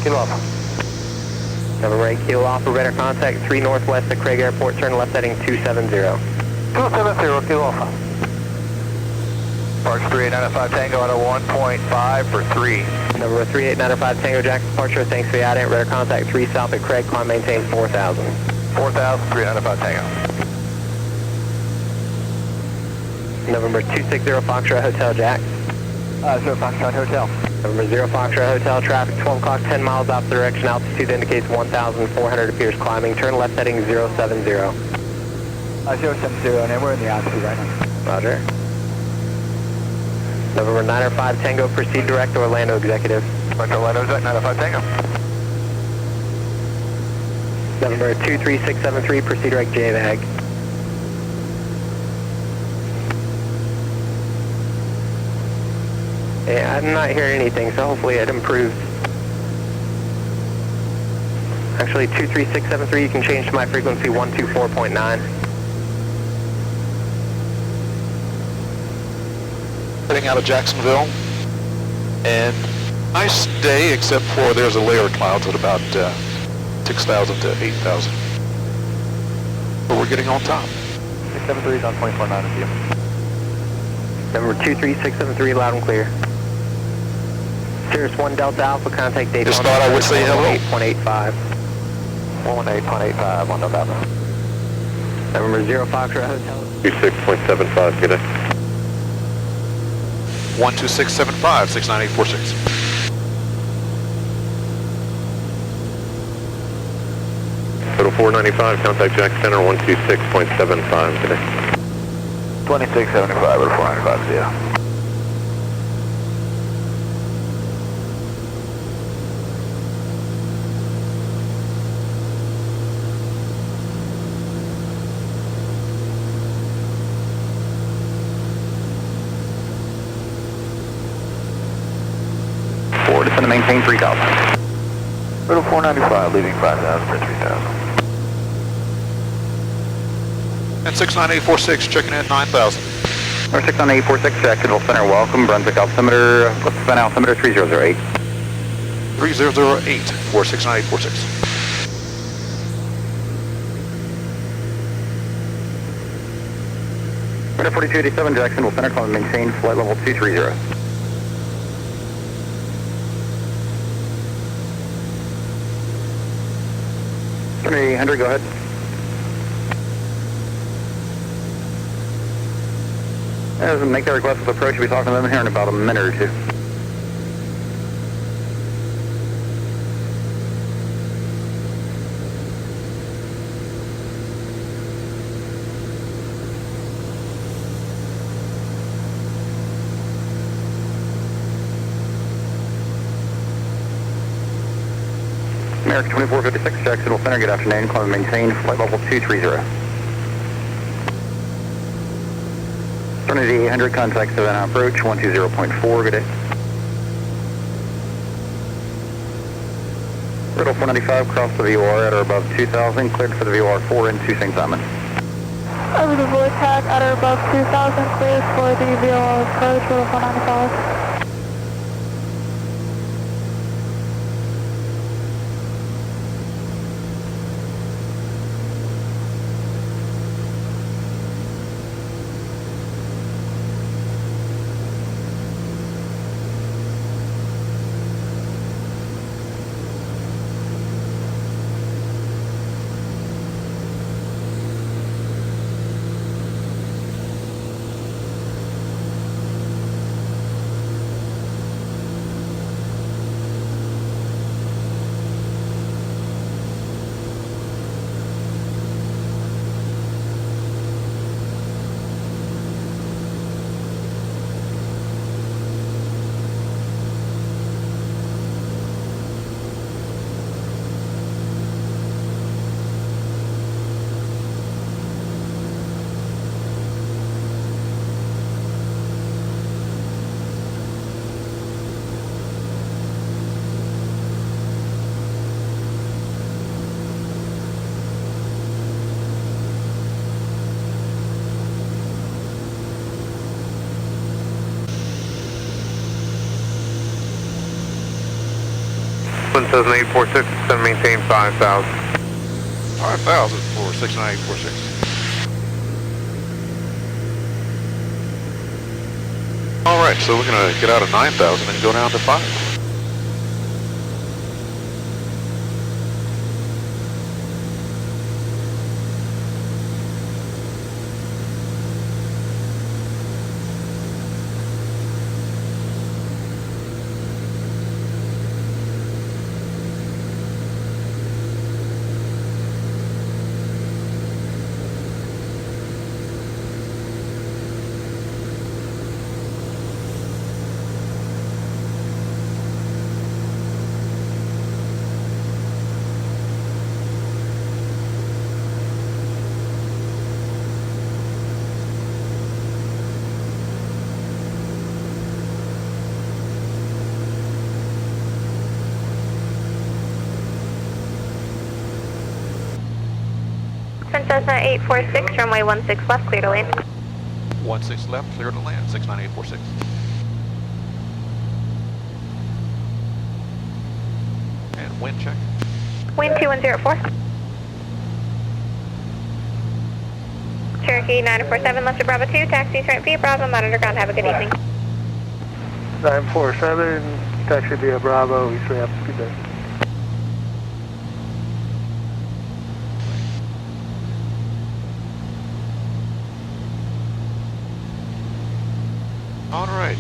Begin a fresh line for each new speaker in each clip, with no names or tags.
Kilo Alpha.
November 8 Kilo Alpha, radar contact 3 northwest at Craig Airport, turn left heading 270.
270, Kilo Alpha. Parks 3895 Tango out of 1.5 for 3.
Number 3895 Tango Jack departure, thanks for the add-in, radar contact 3 south at Craig, climb maintain 4,000.
4,395 Tango.
November 260 Foxtrot Hotel Jack.
0 Foxtrot Hotel.
November 0 Foxtrot Hotel, traffic 12 o'clock, 10 miles opposite direction, altitude indicates 1,400, appears climbing, turn left heading 070.
070, and we're in the altitude right now.
Roger. November 905 Tango, proceed direct Orlando Executive.
Direct Orlando Executive, 905 Tango.
November 23673, proceed direct JVAG. Yeah, I'm not hearing anything, so hopefully it improves. Actually, 23673, you can change to my frequency 124.9.
Heading out of Jacksonville, and nice day except for there's a layer of clouds at about 6,000 to 8,000. But we're getting on top.
673 is on 24.9 of you.
Number 23673, loud and clear. Cirrus 1 Delta Alpha, contact Daytona.
Just thought I would say hello.
8.85.
18.85, 1 Delta Alpha.
November 0 Foxtrot Hotel.
26.75, good day.
12675, 69846.
Total 495, contact Jack Center 126.75, good day.
2675 or 495, yeah.
Descend to maintain 3,000.
Total 495, leaving 5,000 for 3,000.
And 69846, checking in 9,000.
Number 69846, Jacksonville Center, welcome. Brunswick altimeter, what's the altimeter? 3008.
3008 for 69846.
Runway 4287, Jacksonville Center, climb and maintain flight level 230. Runway 800, go ahead. As we make that request with approach, we'll be talking to them here in about a minute or two. American 2456, Jacksonville Center, good afternoon. Climb and maintain flight level 230. Turning to the 800, contact Savannah approach 120.4, good day. Riddle 495, cross the VOR at or above 2,000, cleared for the VOR 4 into St. Simon.
Over the void tag at or above 2,000, cleared for the VOR approach, Riddle 495.
Cessna 846, then maintain 5,000.
5,000 for 69846. All right, so we're going to get out of 9,000 and go down to 5.
Cessna 846, runway 16 left, clear to land.
16 left, clear to land, 69846. And wind check.
Wind 2104. Cherokee 947, left to Bravo 2, taxi right via Bravo, monitor ground, have a good evening.
947, taxi via Bravo, East Ramp, good day.
All right,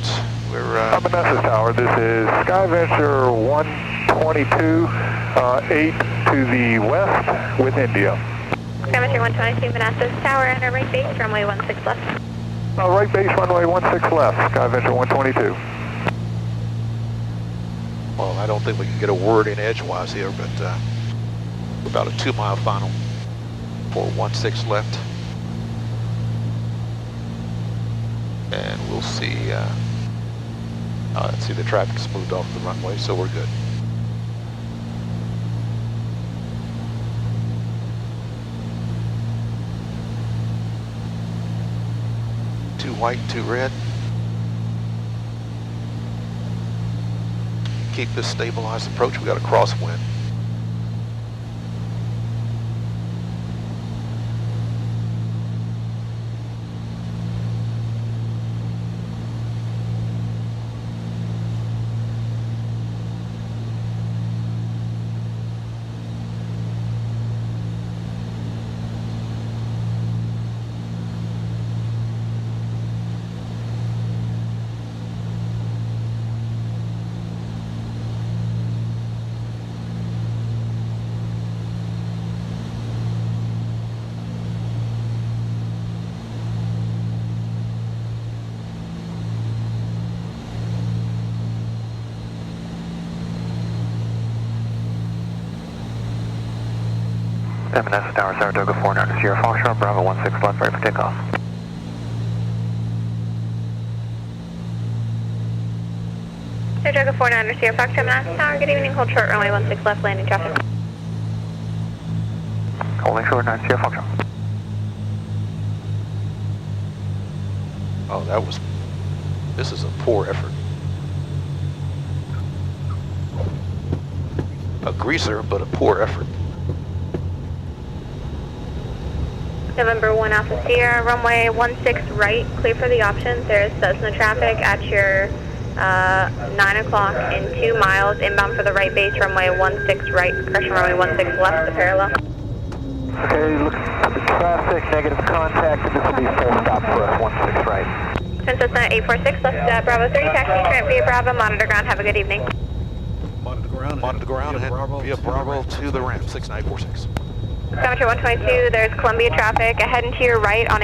we're
Manassas Tower, this is SkyVenture 122, 8 to the west with India.
SkyVenture 122, Manassas Tower, enter right base, runway 16 left.
Right base, runway 16 left, SkyVenture 122.
well, I don't think we can get a word in edgewise here, but about a 2-mile final for 16 left. And we'll see, let's see, the traffic's moved off the runway, so we're good. Two white, two red. Keep this stabilized approach. We got a crosswind.
Manassas Tower, Saratoga 49, Sierra Foxtrot, Bravo 16 left, ready for takeoff.
Saratoga 49, Sierra Foxtrot, Manassas Tower, good evening, hold short, runway 16 left, landing traffic.
Holding short, 9 Sierra Foxtrot.
Oh, this is a poor effort. A greaser, but a poor effort.
November 1 Alpha Sierra, runway 16 right, clear for the options. There is Cessna traffic at your 9 o'clock in 2 miles, inbound for the right base, runway 16 right, correction, runway 16 left, the parallel.
Okay, looking for the traffic, negative contact, and this will be full stop for us, 16 right.
Cessna 846, left Bravo 3, taxi straight via Bravo, monitor ground, have a good evening.
Monitor ground, head via Bravo to the ramp, 6946.
Skymetry 122, there's Columbia traffic, ahead and to your right on